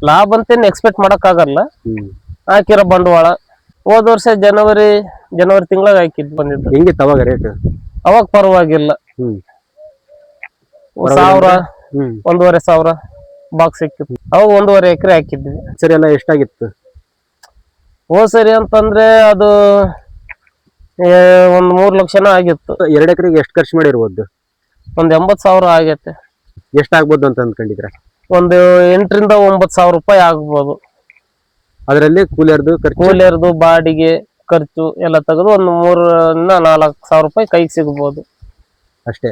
ಲಾಭ ಅಂತೇನು ಎಕ್ಸ್ಪೆಕ್ಟ್ ಮಾಡಕ್ ಆಗಲ್ಲ. ಹಾಕಿರೋ ಬಂಡವಾಳ ಹೋದ ವರ್ಷ ಜನವರಿ ತಿಂಗಳಾಗ ಹಾಕಿದ್ ಬಂದಿದ್ದು. ಹೆಂಗಿತ್ತು ಅವಾಗ ರೇಟ್? ಅವಾಗ ಪರವಾಗಿಲ್ಲ. 1000 1,500 ಬಾಕ್ಸ್ ಸಿಕ್ಕಿತ್ತು. ಅವಾಗ 1.5 ಎಕರೆ ಹಾಕಿದ್ವಿ. ಸರಿ ಎಲ್ಲ ಎಷ್ಟಾಗಿತ್ತು? ಹೋದ್ ಸರಿ ಅಂತಂದ್ರೆ ಅದು ಒಂದ್ 3 ಲಕ್ಷನ ಆಗಿತ್ತು. 2 ಎಕರೆಗೆ ಎಷ್ಟು ಖರ್ಚು ಮಾಡಿರ್ಬೋದು? ಒಂದ್ 80,000 ಆಗೈತೆ. ಎಷ್ಟಾಗ್ಬೋದು ಅಂತ ಅಂದ್ಕೊಂಡಿದ್ರ? ಒಂದು 8,000 ರಿಂದ 9,000 ರೂಪಾಯಿ ಆಗ್ಬೋದು. ಅದರಲ್ಲಿ ಕೂಲಿಯರ್ದು ಬಾಡಿಗೆ ಖರ್ಚು ಎಲ್ಲ ತೆಗೆದು ಒಂದು 3,000 ರಿಂದ 4,000 ರೂಪಾಯಿ ಕೈಗೆ ಸಿಗ್ಬೋದು ಅಷ್ಟೇ.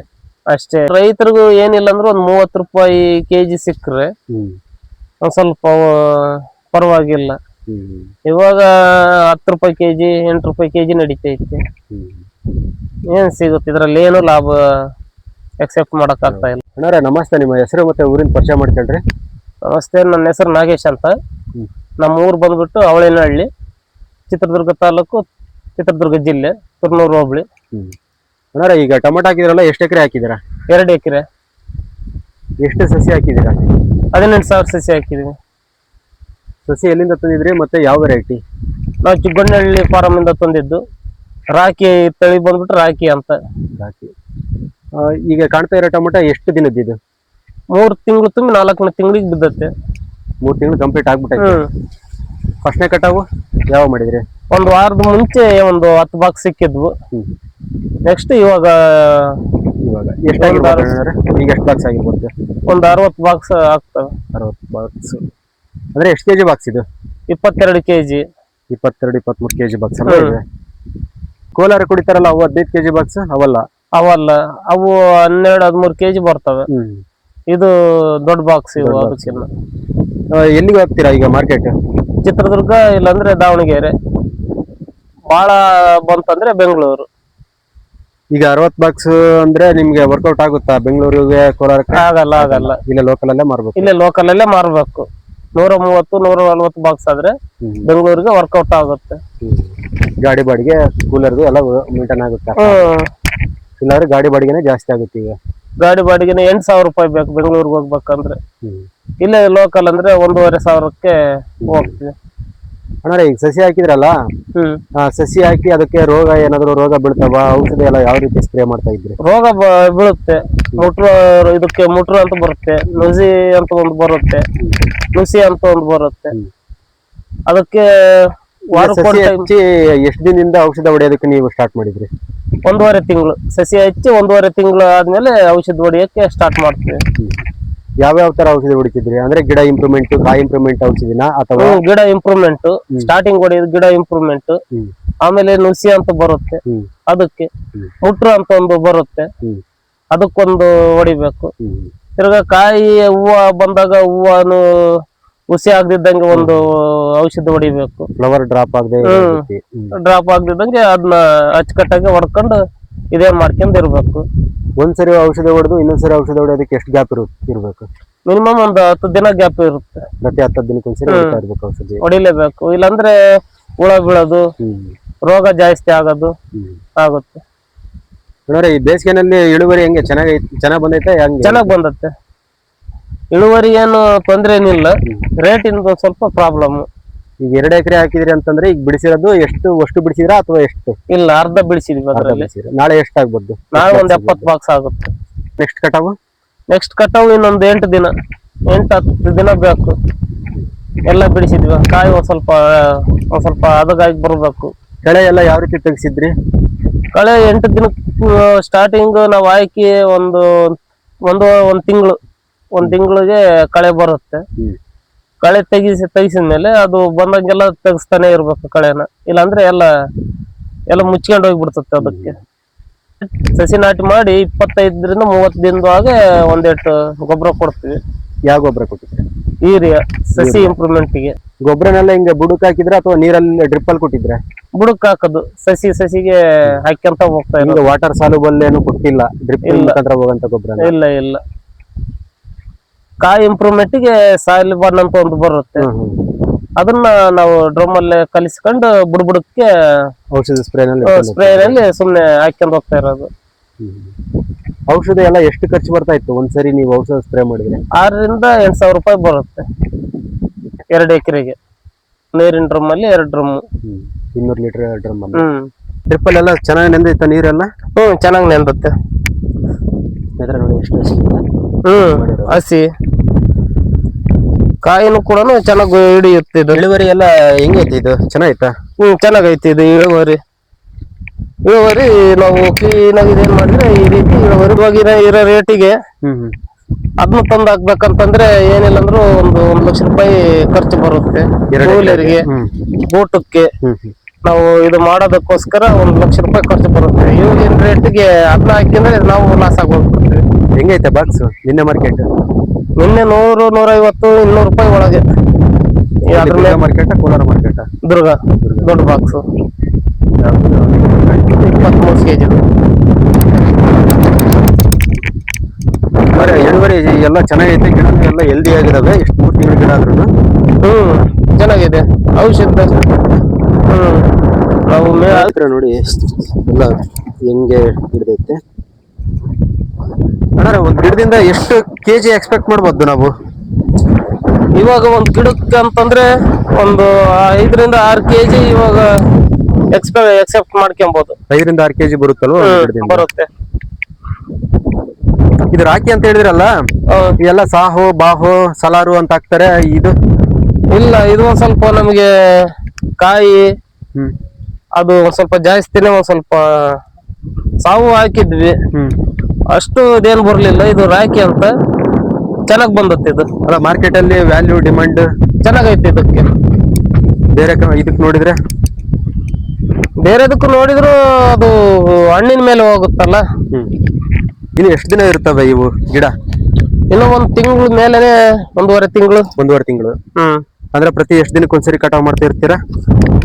ರೈತರಿಗೂ ಏನಿಲ್ಲ ಅಂದ್ರೆ ಒಂದ್ 30 ರೂಪಾಯಿ ಕೆಜಿ ಸಿಕ್ಕ್ರೆ ಒಂದ್ ಸ್ವಲ್ಪ ಪರವಾಗಿಲ್ಲ. ಇವಾಗ 10 ರೂಪಾಯಿ ಕೆಜಿ 8 ರೂಪಾಯಿ ಕೆಜಿ ನಡೀತೈತೆ. ಏನ್ ಸಿಗುತ್ತೆ ಇದ್ರಲ್ಲಿ? ಏನು ಲಾಭ ಎಕ್ಸೆಪ್ಟ್ ಮಾಡಕ್ ಆಗ್ತಾ ಇಲ್ಲ. ಅಣ್ಣಾರೆ ನಮಸ್ತೆ, ನಿಮ್ಮ ಹೆಸರು ಮತ್ತೆ ಊರಿನ ಪರಿಚಯ ಮಾಡ್ಕೊಳ್ರಿ. ನಮಸ್ತೆ, ನನ್ನ ಹೆಸರು ನಾಗೇಶ್ ಅಂತ. ನಮ್ಮ ಊರು ಬಂದ್ಬಿಟ್ಟು ಅವಳೇನಹಳ್ಳಿ, ಚಿತ್ರದುರ್ಗ ತಾಲೂಕು, ಚಿತ್ರದುರ್ಗ ಜಿಲ್ಲೆ, ತುರ್ನೂರು ಹೋಬಳಿ. ಅಣ್ಣಾರೆ ಈಗ ಟೊಮೆಟೊ ಹಾಕಿದ್ರಲ್ಲ, ಎಷ್ಟು ಎಕರೆ ಹಾಕಿದಿರಾ? 2 ಎಕರೆ. ಎಷ್ಟು ಸಸಿ ಹಾಕಿದಿರಾ? 18,000 ಸಸಿ ಹಾಕಿದೀವಿ. ಸಸಿ ಎಲ್ಲಿಂದ ತಂದಿದ್ರಿ ಮತ್ತೆ ಯಾವ ವೆರೈಟಿ? ನಾವು ಚಿಕ್ಕಬಣ್ಣಹಳ್ಳಿ ಫಾರಂ ಇಂದ ತಂದಿದ್ದು. ರಾಕಿ ತಳಿ ಬಂದ್ಬಿಟ್ಟು ರಾಕಿ ಅಂತ. ಈಗ ಕಾಣ್ತಾ ಇರೋ ಟೊಮೆಟೊ ಎಷ್ಟು ದಿನದ್ದು? 3 ತಿಂಗಳು ತುಂಬಿ 4ನೇ ತಿಂಗಳಿಗೆ ಬಿದ್ದತ್ತೆ. 3 ತಿಂಗಳು ಕಂಪ್ಲೀಟ್ ಆಗ್ಬಿಟ್ಟೈತೆ. ಫಸ್ಟ್ನೇ ಕಟಾವು ಯಾವ ಮಾಡಿದ್ರಿ? ಒಂದು ವಾರದ ಮುಂಚೆ ಒಂದು 10 ಬಾಕ್ಸ್ ಸಿಕ್ಕಿದ್ವು. ನೆಕ್ಸ್ಟ್ ಇವಾಗ ಎಷ್ಟಾಗಿರ್ಬೋದು? ಈಗ ಎಷ್ಟು ಬಾಕ್ಸ್ ಆಗಿರ್ಬೋದು? ಒಂದು 60 ಬಾಕ್ಸ್ ಆಗ್ತವೆ. 60 ಬಾಕ್ಸ್ ಅಂದ್ರೆ ಎಷ್ಟು ಕೆಜಿ ಬಾಕ್ಸ್ ಇದು? 22 ಕೆಜಿ. 23 ಕೆಜಿ ಬಾಕ್ಸ್ ಅಲ್ಲ ಇದೆ. ಕೋಲಾರ ಕುಡಿತಾರಲ್ಲ ಅವು 15 ಕೆಜಿ ಬಾಕ್ಸ್ ಅವಲ್ಲ? ಅವು 12-13 ಕೆಜಿ ಬರ್ತವೆ. ಇದು ದೊಡ್ಡ ಬಾಕ್ಸ್. ಇವು ಅದಕ್ಕಿನ್ನ. ಎಲ್ಲಿಗೆ ಹೋಗ್ತೀರಾ ಈಗ ಮಾರ್ಕೆಟ್? ಚಿತ್ರದುರ್ಗ ಇಲ್ಲಾಂದ್ರೆ ದಾವಣಗೆರೆ, ಬಾಳ ಬಂತಂದ್ರೆ ಬೆಂಗಳೂರು. ಈಗ 60 ಬಾಕ್ಸ್ ಅಂದ್ರೆ ನಿಮ್ಗೆ ವರ್ಕೌಟ್ ಆಗುತ್ತಾ? ಬೆಂಗಳೂರಿಗೆ ಕೋಲಾರಕ್ಕೆ ಆಗಲ್ಲ. ಇಲ್ಲೇ ಲೋಕಲ್ ಅಲ್ಲೇ ಮಾರ್ಬೇಕು. ಇಲ್ಲೇ ಲೋಕಲ್ ಅಲ್ಲೇ ಮಾರ್ಬೇಕು. 130-140 ಬಾಕ್ಸ್ ಆದ್ರೆ ಬೆಂಗಳೂರಿಗೆ ವರ್ಕೌಟ್ ಆಗುತ್ತೆ. ಗಾಡಿ ಬಾಡಿಗೆ ಕೂಲರ್ದು ಎಲ್ಲ ಮೇಂಟೈನ್ ಆಗುತ್ತೆ. ಇಲ್ಲಾಂದ್ರೆ ಗಾಡಿ ಬಾಡಿಗೆನೆ ಜಾಸ್ತಿ ಆಗುತ್ತೆ. ಈಗ ಗಾಡಿ ಬಾಡಿಗೆನೆ 8,000 ರೂಪಾಯಿ ಬೇಕು ಬೆಂಗಳೂರಿಗೆ ಹೋಗ್ಬೇಕಂದ್ರೆ. ಇಲ್ಲೇ ಲೋಕಲ್ ಅಂದ್ರೆ 1,500ಕ್ಕೆ ಹೋಗ್ತೀವಿ. ಅಣ್ಣ ಈಗ ಸಸಿ ಹಾಕಿದ್ರಲ್ಲ, ಸಸಿ ಹಾಕಿ ಅದಕ್ಕೆ ಏನಾದ್ರು ರೋಗ ಬೀಳ್ತಾವ? ಔಷಧಿ ಎಲ್ಲ ಯಾವ ರೀತಿ ಸ್ಪ್ರೇ ಮಾಡ್ತಾ ಇದ್ರಿ? ರೋಗ ಬೀಳುತ್ತೆ. ಇದಕ್ಕೆ ಮುಟ್ರು ಅಂತ ಬರುತ್ತೆ, ನುಸಿ ಅಂತ ಒಂದು ಬರುತ್ತೆ, ನುಸಿ ಅಂತ ಒಂದು ಬರುತ್ತೆ. ಅದಕ್ಕೆ ಎಷ್ಟು ದಿನದಿಂದ ಔಷಧ ಹೊಡೆಯೋದಕ್ಕೆ ನೀವು ಸ್ಟಾರ್ಟ್ ಮಾಡಿದ್ರಿ? 1.5 ತಿಂಗಳು. ಸಸಿ ಹಚ್ಚಿ 1.5 ತಿಂಗಳು ಆದ್ಮೇಲೆ ಔಷಧ ಹೊಡೆಯಕ್ಕೆ ಸ್ಟಾರ್ಟ್ ಮಾಡ್ತೀವಿ. ಯಾವ್ಯಾವ ತರ ಔಷಧಿ ಹೊಡಿತಿದ್ರಿ? ಅಂದ್ರೆ ಗಿಡ ಇಂಪ್ರೂವ್ಮೆಂಟ್, ಕಾಯಿ ಇಂಪ್ರೂವ್ಮೆಂಟ್ ಔಷಧಿನ ಅಥವಾ? ಗಿಡ ಇಂಪ್ರೂವ್ಮೆಂಟ್ ಸ್ಟಾರ್ಟಿಂಗ್ ಹೊಡೆಯೋದು ಗಿಡ ಇಂಪ್ರೂವ್ಮೆಂಟ್. ಆಮೇಲೆ ನುಸಿ ಅಂತ ಬರುತ್ತೆ, ಅದಕ್ಕೆ ಮುಟ್ರು ಅಂತ ಒಂದು ಬರುತ್ತೆ, ಅದಕ್ಕೊಂದು ಹೊಡಿಬೇಕು. ತಿರ್ಗಾ ಕಾಯಿ ಹೂವ ಬಂದಾಗ ಹೂವನು ಹುಸಿ ಆಗದಿದ್ದಂಗೆ ಒಂದು ಔಷಧ ಹೊಡಿಬೇಕು. ಫ್ಲವರ್ ಡ್ರಾಪ್ ಆಗದಿದ್ದಂಗೆ ಅದನ್ನ ಅಚ್ಚುಕಟ್ಟಾಗಿ ಹೊಡ್ಕೊಂಡು ಇದೇ ಮಾಡ್ಕೊಂಡ್ ಇರ್ಬೇಕು. ಒಂದ್ಸರಿ ಔಷಧ ಹೊಡೆದು ಇನ್ನೊಂದ್ಸರಿ ಔಷಧ ಹೊಡೆಯೋದಕ್ಕೆ ಎಷ್ಟು ಗ್ಯಾಪ್ ಇರ್ಬೇಕು? ಮಿನಿಮಮ್ ಒಂದು 10 ದಿನ ಗ್ಯಾಪ್ ಇರುತ್ತೆ. ಪ್ರತಿ 10 ದಿನಕ್ಕೊಂದ್ಸರಿ ಹೊಡಿತಾ ಇರ್ಬೇಕು ಔಷಧಿ. ಹೊಡಿಲೇಬೇಕು, ಇಲ್ಲಾಂದ್ರೆ ಹುಳ ಬೀಳೋದು, ರೋಗ ಜಾಸ್ತಿ ಆಗೋದು ಆಗುತ್ತೆ. ಈ ಬೇಸಿಗೆನಲ್ಲಿ ಇಳುವರಿ ಹೆಂಗೆ? ಚೆನ್ನಾಗ್ ಬಂದೈತೆ? ಚೆನ್ನಾಗ್ ಬಂದತ್ತೆ. ಇಳುವರಿ ಏನು ತೊಂದ್ರೆ ಏನಿಲ್ಲ. ರೇಟ್ ಇಂದ ಸ್ವಲ್ಪ ಪ್ರಾಬ್ಲಮ್. ಈಗ 2 ಎಕರೆ ಹಾಕಿದ್ರಿ ಅಂತಂದ್ರೆ ಈಗ ಬಿಡಿಸಿರೋದು ಅಷ್ಟು ಬಿಡಿಸಿದ್ರ ಅಥವಾ ಎಷ್ಟು? ಇಲ್ಲ, ಅರ್ಧ ಬಿಡಿಸಿದ್ವಿ ಅದರಲ್ಲಿ. ನಾಳೆ ಎಷ್ಟಾಗ್ಬೋದು? ನಾಳೆ ಒಂದು 70 ಬಾಕ್ಸ್ ಆಗುತ್ತೆ. ನೆಕ್ಸ್ಟ್ ಕಟಾವು ಇನ್ನೊಂದು 8-10 ದಿನ ಬೇಕು. ಎಲ್ಲ ಬಿಡಿಸಿದ್ವಿ. ಕಾಯಿ ಒಂದ್ ಸ್ವಲ್ಪ ಹದಗಾಗಿ ಬರ್ಬೇಕು. ಕಳೆ ಎಲ್ಲ ಯಾವ ರೀತಿ ತೆಗಿಸಿದ್ರಿ? ಕಳೆ 8 ದಿನಕ್ಕೆ ಸ್ಟಾರ್ಟಿಂಗ್ ನಾವು ಹಾಕಿ ಒಂದು ತಿಂಗಳಿಗೆ ಕಳೆ ಬರುತ್ತೆ. ಕಳೆ ತೆಗಿಸಿದ್ಮೇಲೆ ಅದು ಬಂದಂಗೆಲ್ಲ ತೆಗಿಸ್ತಾನೆ ಇರ್ಬೇಕು ಕಳೆನ. ಇಲ್ಲಾಂದ್ರೆ ಎಲ್ಲ ಮುಚ್ಕೊಂಡು ಹೋಗ್ಬಿಡ್ತದೆ. ಅದಕ್ಕೆ ಸಸಿ ನಾಟಿ ಮಾಡಿ 25 ರಿಂದ 30 ದಿನದೊಳಗೆ ಒಂದೆಟ್ಟು ಗೊಬ್ಬರ ಕೊಡ್ತೀವಿ. ಯಾವ ಗೊಬ್ಬರ ಕೊಟ್ಟಿದ್ರಿ? ಯೂರಿಯಾ, ಸಸಿ ಇಂಪ್ರೂವ್ಮೆಂಟ್ಗೆ. ಗೊಬ್ಬರನೆಲ್ಲ ಹಿಂಗೆ ಬುಡಕ್ ಹಾಕಿದ್ರೆ ಅಥವಾ ನೀರಲ್ಲಿ ಡ್ರಿಪ್ ಅಲ್ಲಿ ಕೊಟ್ಟಿದ್ರೆ? ಬುಡಕ್ ಹಾಕೋದು, ಸಸಿಗೆ ಹಾಕ್ಯಂತ ಹೋಗ್ತಾ ಇರೋದು. ವಾಟರ್ ಸಾಲ್ಯುಬಲ್ ಏನು ಕೊಟ್ಟಿಲ್ಲ? ಡ್ರಿಪ್ ಮುಖಾಂತರ ಹೋಗಂತ ಗೊಬ್ಬರ? ಇಲ್ಲ. ಕಾಯಿ ಇಂಪ್ರೂವ್ಮೆಂಟ್ಗೆ ಸಾಯಿಲ್ ಬಾಂಡ್ ಅಂತ ಒಂದು ಬರುತ್ತೆ. ಅದನ್ನ ನಾವು ಡ್ರಮ್ ಅಲ್ಲೇ ಕಲಿಸ್ಕೊಂಡು ಬುಡಕ್ಕೆ ಔಷಧ ಸ್ಪ್ರೇನಲ್ಲಿ ಸುಮ್ನೆ ಹಾಕ್ಯಂಡ್ ಹೋಗ್ತಾ ಇರೋದು. ಔಷಧ ಎಲ್ಲ ಎಷ್ಟು ಖರ್ಚು ಬರ್ತಾ ಇತ್ತು ಒಂದ್ಸರಿ ನೀವು ಔಷಧ ಸ್ಪ್ರೇ ಮಾಡಿದ್ರೆ? 6,000 ರಿಂದ 8,000 ರೂಪಾಯಿ ಬರುತ್ತೆ. 2 ಎಕರೆಗೆ ನೀರಿನ ಡ್ರಮ್ ಅಲ್ಲಿ 2 ಡ್ರಮ್. 200 ಲೀಟರ್ ಡ್ರಮ್ ಅಲ್ಲಿ. ಹ್ಮ್ ಟ್ರಿಪ್ಪಲ್ ಎಲ್ಲ ಚೆನ್ನಾಗಿ ನೆಂದೈತ ನೀರೆಲ್ಲ? ಚೆನ್ನಾಗಿ ನೆಂದತ್ತೆ. ಇದ್ರ ನೋಡಿ ಎಷ್ಟು ಹಸಿ ಹಸಿ ಕಾಯಿನೂ ಕೂಡ ಚೆನ್ನಾಗಿ ಹಿಡಿಯುತ್ತೆ ಇದು. ಇಳುವರಿ ಎಲ್ಲ ಹೆಂಗೈತಿ ಇದು? ಚೆನ್ನಾಯ್ತಾ? ಚೆನ್ನಾಗೈತಿ ಇದು ಇಳುವರಿ. ನಾವು ಕ್ಲೀನ್ ಆಗಿ ಇದೇನ್ ಮಾಡಿದ್ರೆ ಈ ರೀತಿ ಇಳುವರಿ ಇರೋ ರೇಟಿಗೆ ಅದನ್ನ ತಂದು ಹಾಕ್ಬೇಕಂತಂದ್ರೆ ಏನಿಲ್ಲ ಅಂದ್ರೂ ಒಂದು 1 ಲಕ್ಷ ರೂಪಾಯಿ ಖರ್ಚು ಬರುತ್ತೆ. ಕೂಲಿಯರಿಗೆ, ಊಟಕ್ಕೆ ನಾವು ಇದು ಮಾಡೋದಕ್ಕೋಸ್ಕರ 1 ಲಕ್ಷ ರೂಪಾಯಿ ಖರ್ಚು ಬರುತ್ತೆ. ಇವಾಗಿನ ರೇಟಿಗೆ ಅದನ್ನ ಹಾಕಿದ್ರೆ ನಾವು ಲಾಸ್ ಆಗಿ ಹೋಗ್ಬಿಡ್ತೀವಿ. ಹೆಂಗೈತೆ ಬಾಕ್ಸ್ ನಿನ್ನೆ ಮಾರ್ಕೆಟ್? ನಿನ್ನೆ 100, 150, 200 ರೂಪಾಯಿ ಒಳಗೆ. Market Kolar market? ದುರ್ಗ ದೊಡ್ಡ ಬಾಕ್ಸ್ 23 kg. ಇಳುವರಿ ಎಲ್ಲ ಚೆನ್ನಾಗೈತೆ, ಗಿಡ ಎಲ್ಲ ಹೆಲ್ದಿ ಆಗಿದಾವೆ. ಎಷ್ಟು 3 ತಿಂಗಳ ಗಿಡ ಆದ್ರೂ ಚೆನ್ನಾಗಿದೆ. ಔಷಧ ನಾವು ನೋಡಿ ಎಲ್ಲ ಹೆಂಗೆ ಹಿಡಿದೈತೆ. ಅಣ್ಣ ಒಂದು ಗಿಡದಿಂದ ಎಷ್ಟು ಕೆಜಿ ಎಕ್ಸ್ಪೆಕ್ಟ್ ಮಾಡ್ಬೋದು ನಾವು? ಇವಾಗ ಒಂದು ಗಿಡಕ್ಕೆ ಅಂತಂದ್ರೆ ಒಂದು 5 ರಿಂದ 6 kg ಇವಾಗ ಎಕ್ಸೆಪ್ಟ್ ಮಾಡ್ಕೊಬಹುದು. 5 ರಿಂದ 6 kg ಬರುತ್ತಲ್ವ ಬರುತ್ತೆ. ಇದು ರಾಕಿ ಅಂತ ಹೇಳಿದ್ರಲ್ಲ, ಎಲ್ಲ ಸಾಹೋ, ಬಾಹೋ, ಸಲಾರು ಅಂತ ಹಾಕ್ತಾರೆ. ಇದು ಇಲ್ಲ, ಇದು ಒಂದ್ ಸ್ವಲ್ಪ ನಮಗೆ ಕಾಯಿ ಅದು ಒಂದ್ ಸ್ವಲ್ಪ ಜಾಸ್ತಿನೇ, ಒಂದ್ ಸ್ವಲ್ಪ ಸಾವು ಹಾಕಿದ್ವಿ, ಅಷ್ಟು ಇದೇನು ಬರ್ಲಿಲ್ಲ. ಇದು ರಾಕಿ ಅಂತ ಚೆನ್ನಾಗ್ ಬಂದತ್ತೆ. ಇದು ಅಲ್ಲ ಮಾರ್ಕೆಟ್ ಅಲ್ಲಿ ವ್ಯಾಲ್ಯೂ ಡಿಮಾಂಡ್ ಚೆನ್ನಾಗೈತಿ ಇದಕ್ಕೆ. ಬೇರೆ ಇದಕ್ಕೆ ನೋಡಿದ್ರೆ, ಬೇರೆದಕ್ಕೂ ನೋಡಿದ್ರು ಅದು ಹಣ್ಣಿನ ಮೇಲೆ ಹೋಗುತ್ತಲ್ಲ. ಇನ್ನು ಎಷ್ಟು ದಿನ ಇರ್ತವೆ ಇವು ಗಿಡ? ಇನ್ನು 1 ತಿಂಗಳ ಮೇಲೆನೆ, 1.5 ತಿಂಗಳು. 1.5 ತಿಂಗಳು. ಅಂದ್ರೆ ಪ್ರತಿ ಎಷ್ಟು ದಿನಕ್ಕೆ ಒಂದ್ಸರಿ ಕಟಾವ್ ಮಾಡ್ತಾ ಇರ್ತೀರಾ?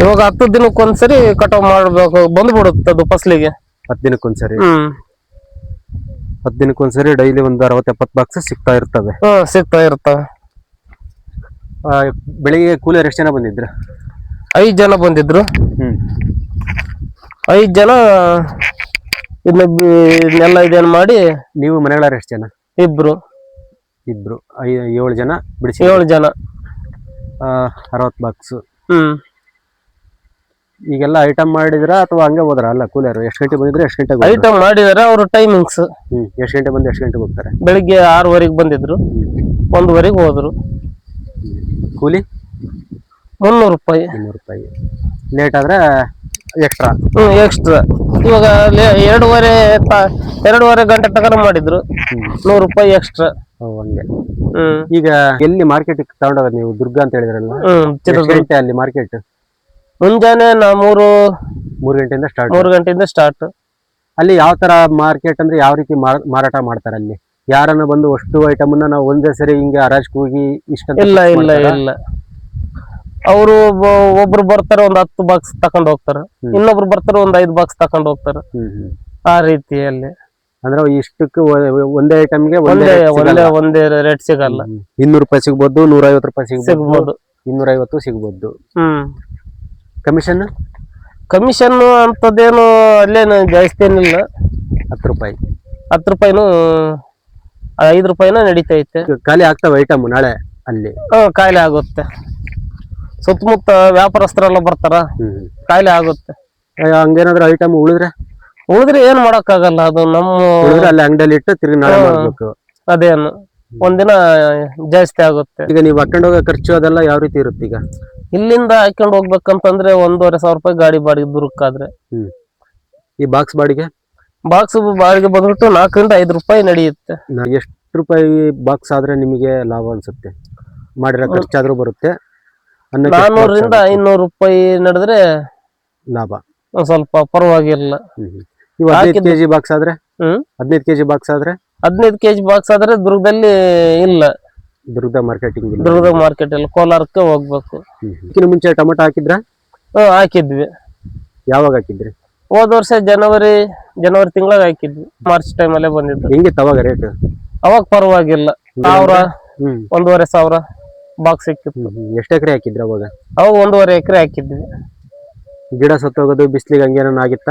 ಇವಾಗ 10 ದಿನಕ್ಕೆ ಒಂದ್ಸರಿ ಕಟಾವ್ ಮಾಡ್ಬೇಕು, ಬಂದ್ಬಿಡುತ್ತೆ ಅದು ಫಸಲಿಗೆ. 10 ದಿನಕ್ಕೆ ಒಂದ್ಸರಿ. 10 ದಿನಕ್ಕೆ ಒಂದ್ಸರಿ ಡೈಲಿ ಒಂದು 60-70 ಬಾಕ್ಸ್ ಸಿಗ್ತಾ ಇರ್ತವೆ. ಸಿಗ್ತಾ ಇರ್ತವೆ. ಬೆಳಿಗ್ಗೆ ಕೂಲಿಯರ್ ಎಷ್ಟು ಜನ ಬಂದಿದ್ರು? 5 ಜನ ಬಂದಿದ್ರು. 5 ಜನ ಇದನ್ನೆಲ್ಲ ಇದೇನ್ ಮಾಡಿ. ನೀವು ಮನೆಗಳಾರ ಎಷ್ಟು ಜನ? ಇಬ್ರು. 7 ಜನ ಬಿಡಿಸಿ. 7 ಜನ 60 ಬಾಕ್ಸ್. ಈಗೆಲ್ಲ ಐಟಮ್ ಮಾಡಿದ್ರ ಅಥವಾ ಹಂಗೆ ಹೋದ್ರ? ಅಲ್ಲ ಕೂಲಿಯರು ಎಷ್ಟು ಗಂಟೆ ಬಂದಿದ್ರೆ ಎಷ್ಟು ಗಂಟೆಗೆ? ಐಟಮ್ ಮಾಡಿದಾರೆ ಅವ್ರ ಟೈಮಿಂಗ್ಸ್. ಎಷ್ಟು ಗಂಟೆ ಬಂದು ಎಷ್ಟು ಗಂಟೆಗೆ ಹೋಗ್ತಾರೆ? ಬೆಳಿಗ್ಗೆ 6:00 ಬಂದಿದ್ರು, 1:00 ಹೋದ್ರು. ಕೂಲಿ 300 ರೂಪಾಯಿ. 300 ರೂಪಾಯಿ. ಲೇಟ್ ಆದ್ರೆ ಎಕ್ಸ್ಟ್ರಾ. ಎಕ್ಸ್ಟ್ರಾ. ಇವಾಗ 2:30 ಗಂಟೆ ತಗೊಂಡ ಮಾಡಿದ್ರು, 100 ರೂಪಾಯಿ ಎಕ್ಸ್ಟ್ರಾ. ಹಂಗೆ. ಈಗ ಎಲ್ಲಿ ಮಾರ್ಕೆಟ್ ತಗೊಂಡೋಗ ನೀವು? ದುರ್ಗ ಅಂತ ಹೇಳಿದ್ರಲ್ಲ, ಗಂಟೆ ಅಲ್ಲಿ ಮಾರ್ಕೆಟ್? ಮುಂಜಾನೆ 3 ಗಂಟೆಯಿಂದ ಸ್ಟಾರ್ಟ್. 3 ಗಂಟೆಯಿಂದ ಸ್ಟಾರ್ಟ್. ಅಲ್ಲಿ ಯಾವ ತರ ಮಾರ್ಕೆಟ್ ಅಂದ್ರೆ ಯಾವ ರೀತಿ ಮಾರಾಟ ಮಾಡ್ತಾರೆ? ಅಲ್ಲಿ ಯಾರನ್ನ ಬಂದು ಅಷ್ಟು ಐಟಮ್ ನಾವು ಒಂದೇ ಸರಿ ಹಿಂಗೆ ಹರಾಜ್ ಹೋಗಿ ಇಷ್ಟ? ಇಲ್ಲ ಇಲ್ಲ ಇಲ್ಲ, ಅವರು ಒಬ್ರು ಬರ್ತಾರೆ, ಒಂದು 10 ಬಾಕ್ಸ್ ತಕೊಂಡ್ ಹೋಗ್ತಾರೆ, ಇನ್ನೊಬ್ರು ಬರ್ತಾರೆ, ಒಂದು 5 ಬಾಕ್ಸ್ ತಕೊಂಡ್ ಹೋಗ್ತಾರೆ. ಆ ರೀತಿಯಲ್ಲಿ. ಅಂದ್ರೆ ಇಷ್ಟಕ್ಕೆ ಒಂದೇ ಐಟಮ್ಗೆ ಒಂದೇ ರೇಟ್ ಸಿಗಲ್ಲ. 200 ರೂಪಾಯಿ ಸಿಗ್ಬೋದು, 150 ರೂಪಾಯಿ ಸಿಗ್ಬೋದು, 250 ಸಿಗ್ಬೋದು. ಕಮಿಷನ್ ಅಂತದೇನು ಅಲ್ಲೇನು ಜಾಸ್ತಿ ಏನಿಲ್ಲ. 10 ರೂಪಾಯಿ. 10 ರೂಪಾಯಿನೂ 5 ರೂಪಾಯಿನ ನಡೀತೈತೆ. ಖಾಲಿ ಆಗ್ತಾವ ಐಟಮ್ ನಾಳೆ ಅಲ್ಲಿ? ಕಾಯಿಲೆ ಆಗುತ್ತೆ. ಸುತ್ತಮುತ್ತ ವ್ಯಾಪಾರಸ್ಥರೆಲ್ಲ ಬರ್ತಾರ, ಕಾಯಿಲೆ ಆಗುತ್ತೆ. ಹಂಗೇನಾದ್ರು ಐಟಮ್ ಉಳಿದ್ರೆ ಏನ್ ಮಾಡಕ್ ಆಗಲ್ಲ. ಅದು ನಮ್ಮ ಅಲ್ಲಿ ಅಂಗಡಿಯಲ್ಲಿ ಇಟ್ಟು ತಿರುಗಿ ನಾಳೆ ಮಾಡ್ಬೇಕು. ಅದೇನು ಒಂದಿನ ಜಾಸ್ತಿ ಆಗುತ್ತೆ. ಈಗ ನೀವು ಹಾಕೊಂಡು ಹೋಗೋ ಖರ್ಚು ಅದೆಲ್ಲ ಯಾವ ರೀತಿ ಇರುತ್ತೆ? ಈಗ ಇಲ್ಲಿಂದ ಹಾಕೊಂಡು ಹೋಗ್ಬೇಕಂತಂದ್ರೆ 1,500 ರೂಪಾಯಿ ಗಾಡಿ ಬಾಡಿಗೆ ದುರ್ಗಾದ್ರೆ. ಈ ಬಾಕ್ಸ್ ಬಾಡಿಗೆ ಬಂದ್ಬಿಟ್ಟು 4 ರಿಂದ 5 ರೂಪಾಯಿ ನಡೆಯುತ್ತೆ. ಎಷ್ಟು ರೂಪಾಯಿ ಬಾಕ್ಸ್ ಆದ್ರೆ ನಿಮಗೆ ಲಾಭ ಅನ್ಸುತ್ತೆ? ಮಾಡಿರೋ ಖರ್ಚಾದ್ರೂ ಬರುತ್ತೆ. 400 ರಿಂದ 500 ರೂಪಾಯಿ ನಡೆದ್ರೆ ಲಾಭ ಸ್ವಲ್ಪ ಪರವಾಗಿಲ್ಲ. 15 ಕೆಜಿ ಬಾಕ್ಸ್ ಆದ್ರೆ 15 ಕೆಜಿ ಬಾಕ್ಸ್ ಆದ್ರೆ 15 ಕೆಜಿ ಬಾಕ್ಸ್ ಆದ್ರೆ ದುರ್ಗದಲ್ಲಿ ಇಲ್ಲ. ದುರ್ಗ ಮಾರ್ಕೆಟಿಂಗ್ ಇಲ್ಲ. ದುರ್ಗ ಮಾರ್ಕೆಟ್ ಇಲ್ಲ, ಕೋಲಾರಕ್ಕೆ ಹೋಗ್ಬೇಕು. ಇದಕ್ಕಿಂತ ಮುಂಚೆ ಟೊಮೆಟೊ ಹಾಕಿದ್ರ? ಹಾಕಿದ್ವಿ. ಯಾವಾಗ ಹಾಕಿದ್ರಿ? ಹೋದ ವರ್ಷ ಜನವರಿ ತಿಂಗಳಾಗ ಹಾಕಿದ್ವಿ. ಮಾರ್ಚ್ ಟೈಮ್ ಅಲ್ಲೇ ಬಂದಿದ್ದು. ಹೆಂಗಿತ್ತು ಅವಾಗ ರೇಟ್? ಅವಾಗ ಪರವಾಗಿಲ್ಲ, 1,000-1,500 ಬಾಕ್ಸ್ ಸಿಕ್ಕಿತ್ತು. ಎಷ್ಟು ಎಕರೆ ಹಾಕಿದ್ರಿ ಅವಾಗ? 1.5 ಎಕರೆ ಹಾಕಿದ್ವಿ. ಗಿಡ ಸತ್ತೋಗೋದು ಬಿಸ್ಲಿಗೆ ಹಂಗೇನ ಆಗಿತ್ತ?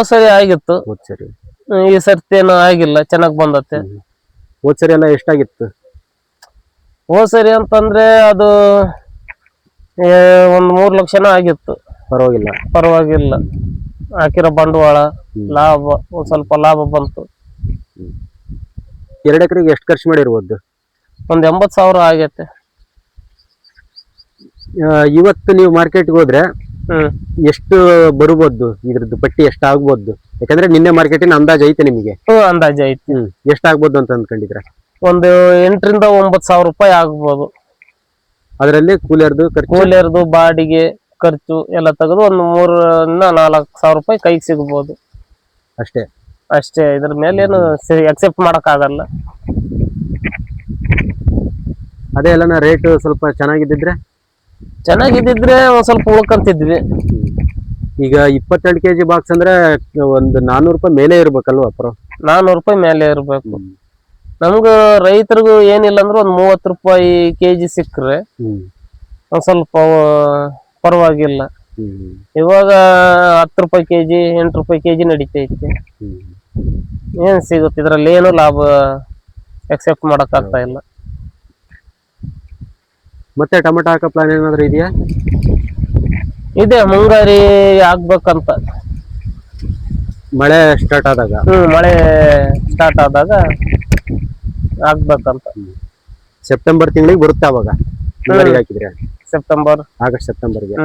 ಸರಿ ಆಗಿತ್ತು. ಸರಿ. ಈ ಸರ್ತಿ ಏನೋ ಆಗಿಲ್ಲ, ಚೆನ್ನಾಗ್ ಬಂದತ್ತೆ. ಸರಿ ಎಲ್ಲ ಎಷ್ಟಾಗಿತ್ತು? ಹೋದ್ ಸರಿ ಅಂತಂದ್ರೆ ಅದು ಒಂದ್ 3 ಲಕ್ಷನ ಆಗಿತ್ತು. ಪರವಾಗಿಲ್ಲ ಹಾಕಿರೋ ಬಂಡವಾಳ ಲಾಭ ಒಂದ್ ಸ್ವಲ್ಪ ಲಾಭ ಬಂತು. 2 ಎಕರೆಗೆ ಎಷ್ಟು ಖರ್ಚು ಮಾಡಿರ್ಬೋದು? ಒಂದ್ 80,000 ಆಗೈತೆ. ಇವತ್ತು ನೀವು ಮಾರ್ಕೆಟ್ಗೆ ಹೋದ್ರೆ ಹ್ಮ್ ಎಷ್ಟು ಬರ್ಬೋದು? ಇದ್ರದ್ದು ಪಟ್ಟಿ ಎಷ್ಟು ಆಗ್ಬೋದು? ಯಾಕಂದ್ರೆ ನಿನ್ನೆ ಮಾರ್ಕೆಟಿನ ಅಂದಾಜ್ ಐತೆ ನಿಮಗೆ? ಅಂದಾಜ್ ಐತಿ. ಎಷ್ಟು ಆಗ್ಬೋದು ಅಂತ ಅಂದ್ಕೊಂಡಿದ್ರ? ಒಂದು 8,000 ರಿಂದ 9,000 ರೂಪಾಯಿ ಆಗ್ಬೋದು. ಅದರಲ್ಲಿ ಕೂಲಿಯರ್ದು ಬಾಡಿಗೆ ಖರ್ಚು ಎಲ್ಲ ತೆಗೆದು ಒಂದು 3,000 ರಿಂದ 4,000 ರೂಪಾಯಿ ಕೈಗೆ ಸಿಗ್ಬೋದು ಅಷ್ಟೇ. ಇದ್ರ ಮೇಲೆ ಏನು ಅಕ್ಸೆಪ್ಟ್ ಮಾಡಕ್ ಆಗಲ್ಲ. ಅದೇ ಎಲ್ಲ ರೇಟ್ ಸ್ವಲ್ಪ ಚೆನ್ನಾಗಿದ್ದಿದ್ರೆ ಒಂದ್ ಸ್ವಲ್ಪ ಉಳ್ಕಂತಿದ್ವಿ. ಈಗ 22 kg ಬಾಕ್ಸ್ ಅಂದ್ರೆ ಒಂದು 400 ರೂಪಾಯಿ ಮೇಲೆ ಇರ್ಬೇಕಲ್ವಾ? 400 ರೂಪಾಯಿ ಮೇಲೆ ಇರ್ಬೇಕು. ನಮ್ಗ ರೈತರಿಗೂ ಏನಿಲ್ಲ ಅಂದ್ರೆ ಒಂದ್ 30 ರೂಪಾಯಿ ಕೆಜಿ ಸಿಕ್ಕ್ರೆ ಒಂದ್ ಸ್ವಲ್ಪ ಪರವಾಗಿಲ್ಲ. ಇವಾಗ 10 ರೂಪಾಯಿ ಕೆಜಿ 8 ರೂಪಾಯಿ ಕೆಜಿ ನಡೀತೈತಿ. ಏನ್ ಸಿಗುತ್ತೆ ಇದ್ರಲ್ಲಿ? ಏನು ಲಾಭ ಎಕ್ಸೆಪ್ಟ್ ಮಾಡಕ್ ಆಗ್ತಾ ಇಲ್ಲ. ಮತ್ತೆ ಟೊಮೆಟೊ ಹಾಕೋ ಪ್ಲಾನ್ ಏನಾದ್ರು ಇದೆಯಾ? ಇದೆ, ಮುಂಗಾರಿ ಆಗ್ಬೇಕಂತ. ಮಳೆ ಸ್ಟಾರ್ಟ್ ಆದಾಗ ಆಗ್ಬೇಕಂತ. ಸೆಪ್ಟೆಂಬರ್ ತಿಂಗಳಿಗೆ ಬರುತ್ತೆ ಅವಾಗ ಮುಂಗಾರಿಗೆ ಹಾಕಿದ್ರೆ? September August ಸೆಪ್ಟೆಂಬರ್ಗೆ.